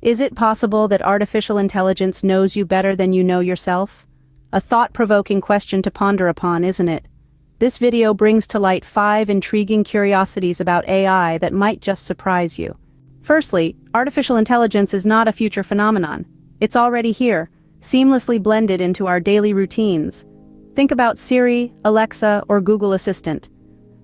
Is it possible that artificial intelligence knows you better than you know yourself? A thought-provoking question to ponder upon, isn't it? This video brings to light 5 intriguing curiosities about AI that might just surprise you. Firstly, artificial intelligence is not a future phenomenon. It's already here, seamlessly blended into our daily routines. Think about Siri, Alexa, or Google Assistant.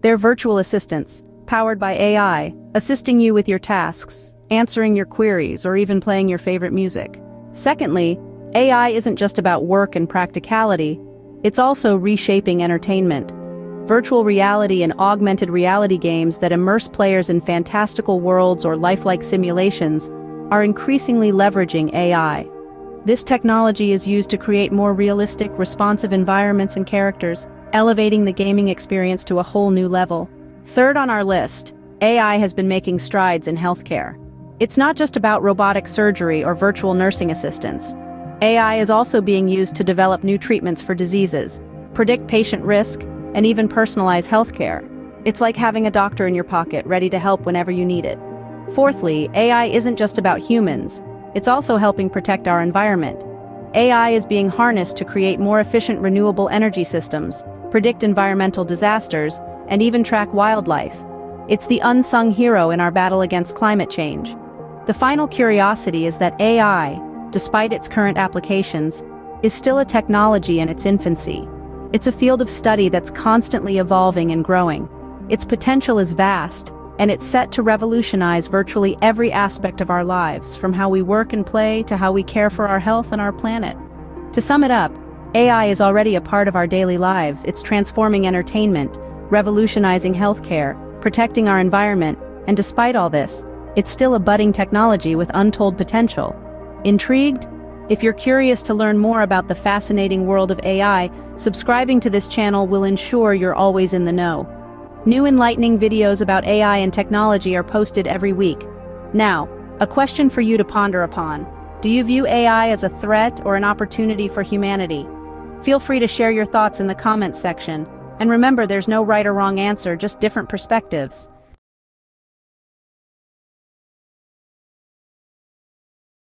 They're virtual assistants, powered by AI, assisting you with your tasks, answering your queries, or even playing your favorite music. Secondly, AI isn't just about work and practicality, it's also reshaping entertainment. Virtual reality and augmented reality games that immerse players in fantastical worlds or lifelike simulations are increasingly leveraging AI. This technology is used to create more realistic, responsive environments and characters, elevating the gaming experience to a whole new level. Third on our list, AI has been making strides in healthcare. It's not just about robotic surgery or virtual nursing assistants. AI is also being used to develop new treatments for diseases, predict patient risk, and even personalize healthcare. It's like having a doctor in your pocket ready to help whenever you need it. Fourthly, AI isn't just about humans. It's also helping protect our environment. AI is being harnessed to create more efficient renewable energy systems, predict environmental disasters, and even track wildlife. It's the unsung hero in our battle against climate change. The final curiosity is that AI, despite its current applications, is still a technology in its infancy. It's a field of study that's constantly evolving and growing. Its potential is vast, and it's set to revolutionize virtually every aspect of our lives, from how we work and play to how we care for our health and our planet. To sum it up, AI is already a part of our daily lives. It's transforming entertainment, revolutionizing healthcare, protecting our environment, and despite all this, it's still a budding technology with untold potential. Intrigued? If you're curious to learn more about the fascinating world of AI, subscribing to this channel will ensure you're always in the know. New enlightening videos about AI and technology are posted every week. Now, a question for you to ponder upon. Do you view AI as a threat or an opportunity for humanity? Feel free to share your thoughts in the comments section. And remember, there's no right or wrong answer, just different perspectives.